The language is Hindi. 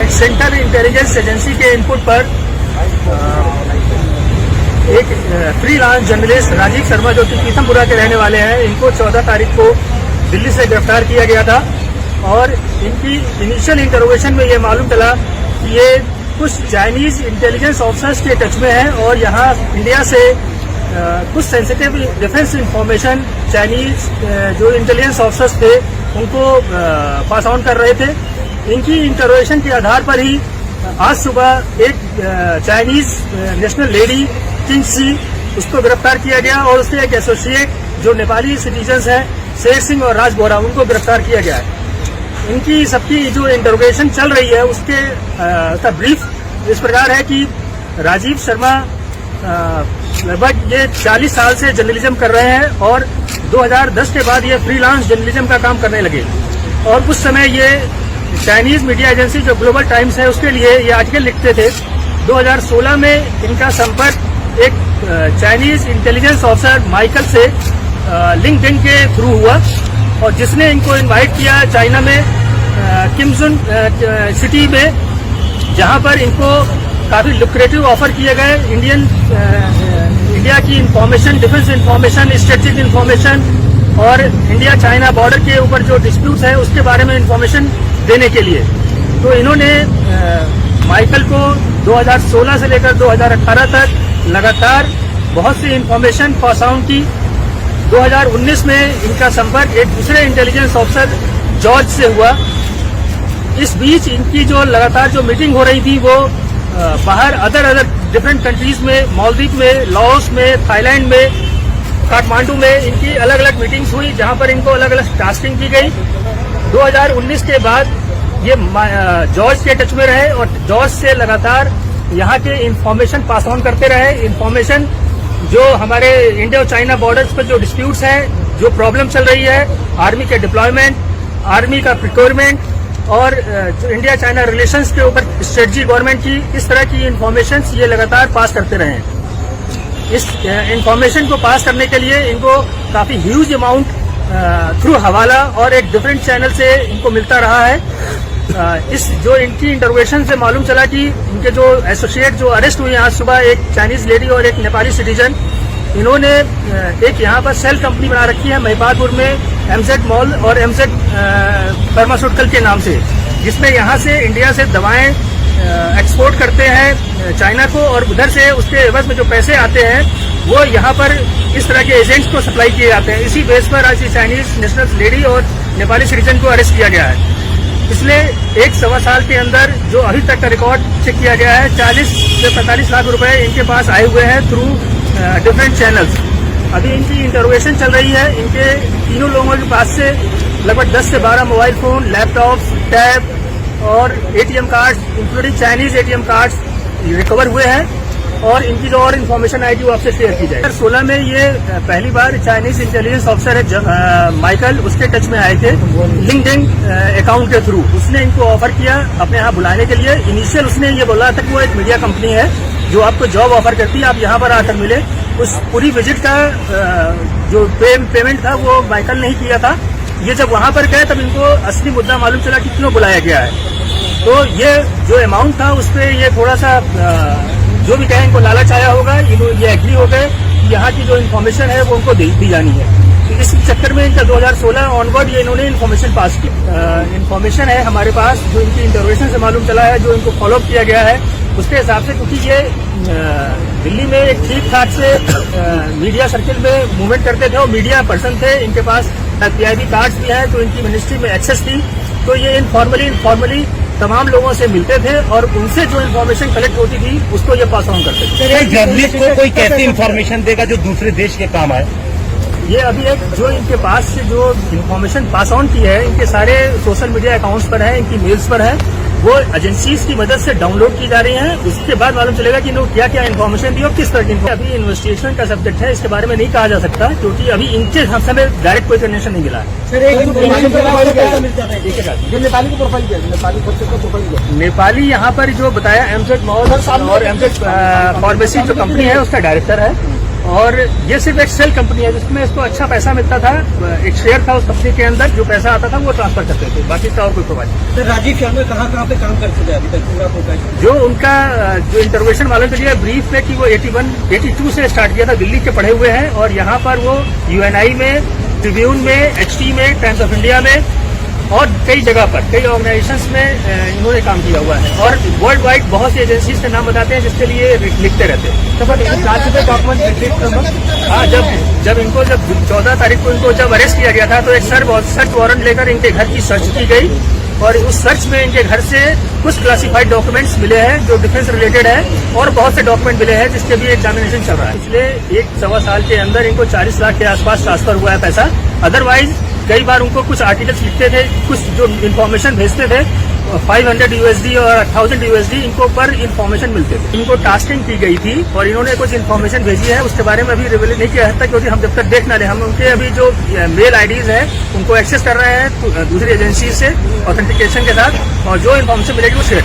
एक सेंट्रल इंटेलिजेंस एजेंसी के इनपुट पर एक फ्रीलांस जर्नलिस्ट राजीव शर्मा जो कि पीथमपुरा के रहने वाले हैं, इनको 14 तारीख को दिल्ली से गिरफ्तार किया गया था। और इनकी इनिशियल इंटरोगेशन में ये मालूम चला कि ये कुछ चाइनीज इंटेलिजेंस ऑफिसर्स के टच में हैं और यहाँ इंडिया से कुछ सेंसिटिव डिफेंस इंफॉर्मेशन चाइनीज जो इंटेलिजेंस ऑफिसर्स थे उनको पास ऑन कर रहे थे। इनकी इंटरोगेशन के आधार पर ही आज सुबह एक चाइनीज नेशनल लेडी किंग सी उसको गिरफ्तार किया गया और उसके एक एसोसिएट जो नेपाली सिटीजन्स हैं शेर सिंह और राज बोरा उनको गिरफ्तार किया गया है। इनकी सबकी जो इंटरोगेशन चल रही है उसके का ब्रीफ इस प्रकार है कि राजीव शर्मा लगभग ये 40 साल से जर्नलिज्म कर रहे हैं और 2010 के बाद ये फ्रीलांस जर्नलिज्म का काम करने लगे और उस समय ये चाइनीज मीडिया एजेंसी जो ग्लोबल टाइम्स है उसके लिए ये आर्टिकल लिखते थे। 2016 में इनका संपर्क एक चाइनीज इंटेलिजेंस ऑफिसर माइकल से लिंक्डइन के थ्रू हुआ और जिसने इनको इनवाइट किया चाइना में किमजुन सिटी में, जहां पर इनको काफी लुक्रेटिव ऑफर किए गए इंडिया की information, defence information, strategic information और इंडिया चाइना बॉर्डर के ऊपर जो डिस्प्यूट्स है उसके बारे में इंफॉर्मेशन देने के लिए। तो इन्होंने माइकल को 2016 से लेकर 2018 तक लगातार बहुत सी इंफॉर्मेशन पास ऑन की। 2019 में इनका संपर्क एक दूसरे इंटेलिजेंस ऑफिसर जॉर्ज से हुआ। इस बीच इनकी जो लगातार जो मीटिंग हो रही थी वो बाहर अदर डिफरेंट कंट्रीज में, मालदीव में, लाओस में, थाईलैंड में, काठमांडू में इनकी अलग अलग मीटिंग्स हुई जहां पर इनको अलग अलग टास्किंग की गई। 2019 के बाद ये जॉर्ज के टच में रहे और जॉर्ज से लगातार यहाँ के इंफॉर्मेशन पास ऑन करते रहे। इंफॉर्मेशन जो हमारे इंडिया और चाइना बॉर्डर्स पर जो डिस्प्यूट्स हैं, जो प्रॉब्लम चल रही है, आर्मी के डिप्लॉयमेंट, आर्मी का प्रिक्योरमेंट और जो इंडिया चाइना रिलेशंस के ऊपर स्ट्रेटजी गवर्नमेंट की, इस तरह की इंफॉर्मेशन ये लगातार पास करते रहे। इस इंफॉर्मेशन को पास करने के लिए इनको काफी ह्यूज अमाउंट थ्रू हवाला और एक डिफरेंट चैनल से इनको मिलता रहा है। इस जो इनकी इंटरोगेशन से मालूम चला कि इनके जो एसोसिएट जो अरेस्ट हुए आज सुबह, एक चाइनीज लेडी और एक नेपाली सिटीजन, इन्होंने एक यहाँ पर सेल कंपनी बना रखी है महिपालपुर में एमजेड मॉल और एमजेड फार्मास्यूटिकल के नाम से, जिसमें यहाँ से इंडिया से दवाएं एक्सपोर्ट करते हैं चाइना को और उधर से उसके एवज में जो पैसे आते हैं वो यहाँ पर इस तरह के एजेंट्स को सप्लाई किए जाते हैं। इसी बेस पर आज चाइनीज नेशनल लेडी और नेपाली सिटीजन को अरेस्ट किया गया है। पिछले 1-1.25 साल के अंदर जो अभी तक का रिकॉर्ड चेक किया गया है 40 से 45 लाख रुपए इनके पास आए हुए हैं थ्रू डिफरेंट चैनल्स। अभी इनकी इंटरोगेशन चल रही है। इनके तीनों लोगों के पास से लगभग 10 से 12 मोबाइल फोन, लैपटॉप, टैब और ATM card including Chinese ATM card recover हुए हैं और इनकी जो और इन्फॉर्मेशन आएगी वो आपसे शेयर की जाएगी। 2016 में ये पहली बार चाइनीज इंटेलिजेंस ऑफिसर है माइकल, उसके टच में आए थे लिंक्डइन अकाउंट के थ्रू। उसने इनको ऑफर किया अपने यहाँ बुलाने के लिए। इनिशियल उसने ये बोला था कि वो एक मीडिया कंपनी है जो आपको जॉब ऑफर करती है, आप यहाँ पर आकर मिले। उस पूरी विजिट का जो पेमेंट था वो माइकल ने ही किया था। ये जब वहां पर गए तब इनको असली मुद्दा मालूम चला कि क्यों बुलाया गया है। तो ये जो अमाउंट था उस पर ये थोड़ा सा जो भी कहें इनको लालच आया होगा, ये एग्री हो गए कि यहाँ की जो इन्फॉर्मेशन है वो उनको दी जानी है। तो इस चक्कर में इनका 2016 ऑनवर्ड ये इन्होंने इन्फॉर्मेशन पास की। इन्फॉर्मेशन है हमारे पास जो इनकी इंटरोगेशन से मालूम चला है, जो इनको फॉलोअप किया गया है उसके हिसाब से, क्योंकि ये दिल्ली में एक ठीक ठाक से मीडिया सर्किल में मूवमेंट करते थे और मीडिया पर्सन थे। इनके पास PIB कार्ड्स भी हैं तो इनकी मिनिस्ट्री में एक्सेस थी। तो ये इनफॉर्मली तमाम लोगों से मिलते थे और उनसे जो इन्फॉर्मेशन कलेक्ट होती थी उसको ये पास ऑन करते थे। जर्नलिस्ट को कोई कैसी इन्फॉर्मेशन देगा जो दूसरे देश के काम आए? ये अभी एक जो इनके पास से जो इन्फॉर्मेशन पास ऑन की है इनके सारे सोशल मीडिया अकाउंट्स पर है, इनकी मेल्स पर है, वो एजेंसीज की मदद से डाउनलोड की जा रही हैं। उसके बाद मालूम चलेगा कि इन्होंने क्या क्या इन्फॉर्मेशन दी और किस तरह की। अभी इन्वेस्टिगेशन का सब्जेक्ट है, इसके बारे में नहीं कहा जा सकता क्योंकि अभी इनके हमें डायरेक्ट कोई कनेक्शन नहीं मिला है। नेपाली यहाँ पर जो बताया एमजेड मॉल और एमजेड फार्मेसी जो कंपनी है उसका डायरेक्टर है और ये सिर्फ एक सेल कंपनी है जिसमें इसको अच्छा पैसा मिलता था। एक शेयर था उस कंपनी के अंदर, जो पैसा आता था वो ट्रांसफर करते थे, बाकी का और कोई प्रोवाइड नहीं। सर राजीव शर्मा कहाँ पे काम करते थे अभी तक पूरा प्रोफाइल? जो उनका जो इंटरोगेशन वालों के लिए ब्रीफ में कि वो 82 से स्टार्ट किया था, दिल्ली के पढ़े हुए हैं और यहाँ पर वो यूएनआई में, ट्रिब्यून में, एचटी में, टाइम्स ऑफ इंडिया में और कई जगह पर, कई ऑर्गेनाइजेशंस में इन्होंने काम किया हुआ है और वर्ल्ड वाइड बहुत सी एजेंसीज के नाम बताते हैं जिसके लिए लिखते रहते हैं। हाँ, जब इनको 14 तारीख को इनको जब अरेस्ट किया गया था तो एक सर्च वारंट लेकर इनके घर की सर्च की गई और उस सर्च में इनके घर से कुछ क्लासिफाइड डॉक्यूमेंट्स मिले हैं जो डिफेंस रिलेटेड है और बहुत से डॉक्यूमेंट मिले हैं जिसके भी एग्जामिनेशन चल रहा है। पिछले 1-1.25 साल के अंदर इनको 40 लाख के आसपास ट्रांसफर हुआ है पैसा। अदरवाइज कई बार उनको कुछ आर्टिकल्स लिखते थे, कुछ जो इन्फॉर्मेशन भेजते थे, 500 USD और 1000 USD इनको पर इन्फॉर्मेशन मिलते थे। इनको टास्किंग की गई थी और इन्होंने कुछ इन्फॉर्मेशन भेजी है, उसके बारे में अभी रिवील नहीं किया है क्योंकि हम जब तक देख ना लें। हम उनके अभी जो मेल आईडीज हैं उनको एक्सेस कर रहे हैं दूसरी एजेंसी से ऑथेंटिकेशन के साथ और जो इन्फॉर्मेशन मिलेगी वो शेयर